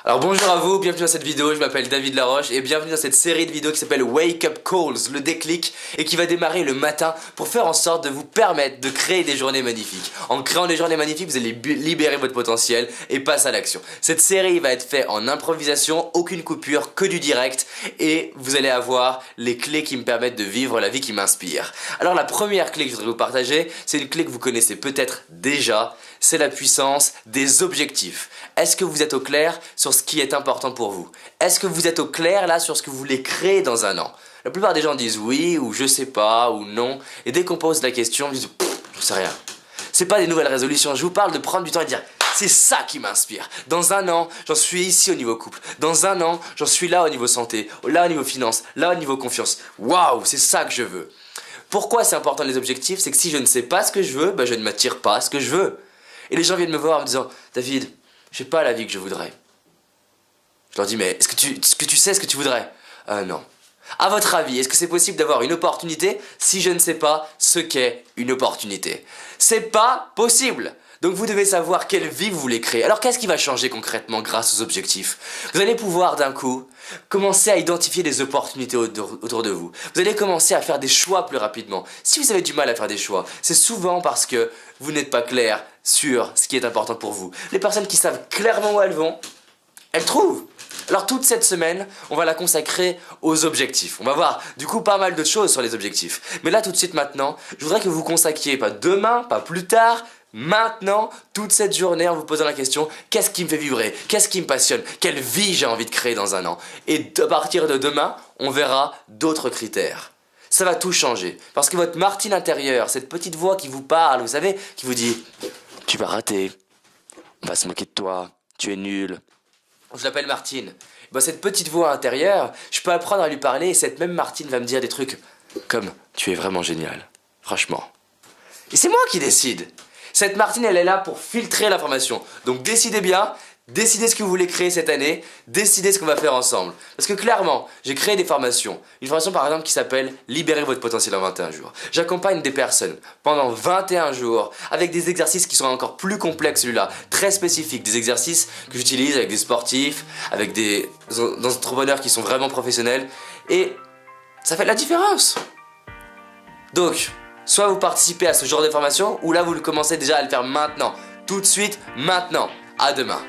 Alors bonjour à vous, bienvenue dans cette vidéo, je m'appelle David Laroche et bienvenue dans cette série de vidéos qui s'appelle Wake Up Calls, le déclic, et qui va démarrer le matin pour faire en sorte de vous permettre de créer des journées magnifiques. En créant des journées magnifiques, vous allez libérer votre potentiel et passer à l'action. Cette série va être faite en improvisation, aucune coupure, que du direct, et vous allez avoir les clés qui me permettent de vivre la vie qui m'inspire. Alors la première clé que je voudrais vous partager, c'est une clé que vous connaissez peut-être déjà, c'est la puissance des objectifs. Est-ce que vous êtes au clair sur ce qui est important pour vous? Est-ce que vous êtes au clair là sur ce que vous voulez créer dans un an? La plupart des gens disent oui ou je sais pas ou non, et dès qu'on pose la question, ils disent je sais rien. C'est pas des nouvelles résolutions, je vous parle de prendre du temps et de dire c'est ça qui m'inspire. Dans un an, j'en suis ici au niveau couple. Dans un an, j'en suis là au niveau santé, là au niveau finance, là au niveau confiance. Waouh, c'est ça que je veux. Pourquoi c'est important les objectifs? C'est que si je ne sais pas ce que je veux, je ne m'attire pas à ce que je veux. Et les gens viennent me voir en me disant David, j'ai pas la vie que je voudrais. Je leur dis mais est-ce que tu sais ce que tu voudrais? Non. À votre avis, est-ce que c'est possible d'avoir une opportunité si je ne sais pas ce qu'est une opportunité? C'est pas possible. Donc vous devez savoir quelle vie vous voulez créer. Alors qu'est-ce qui va changer concrètement grâce aux objectifs? Vous allez pouvoir d'un coup commencer à identifier des opportunités autour de vous. Vous allez commencer à faire des choix plus rapidement. Si vous avez du mal à faire des choix, c'est souvent parce que vous n'êtes pas clair sur ce qui est important pour vous. Les personnes qui savent clairement où elles vont, elles trouvent. Alors toute cette semaine, on va la consacrer aux objectifs. On va voir du coup pas mal de choses sur les objectifs. Mais là tout de suite maintenant, je voudrais que vous consacriez, pas demain, pas plus tard, maintenant, toute cette journée en vous posant la question qu'est-ce qui me fait vibrer? Qu'est-ce qui me passionne? Quelle vie j'ai envie de créer dans un an? Et à partir de demain, on verra d'autres critères. Ça va tout changer. Parce que votre Martine intérieure, cette petite voix qui vous parle, vous savez, qui vous dit tu vas rater, on va se moquer de toi, tu es nul. Je l'appelle Martine. Cette petite voix intérieure, je peux apprendre à lui parler et cette même Martine va me dire des trucs comme tu es vraiment génial, franchement. Et c'est moi qui décide. Cette Martine, elle est là pour filtrer l'information. Donc décidez bien, décidez ce que vous voulez créer cette année, décidez ce qu'on va faire ensemble. Parce que clairement, j'ai créé des formations. Une formation par exemple qui s'appelle Libérer votre potentiel en 21 jours. J'accompagne des personnes pendant 21 jours avec des exercices qui sont encore plus complexes celui-là, très spécifiques. Des exercices que j'utilise avec des sportifs, avec des entrepreneurs qui sont vraiment professionnels. Et ça fait la différence. Donc, soit vous participez à ce genre de formation, ou là vous le commencez déjà à le faire maintenant. Tout de suite, maintenant. À demain.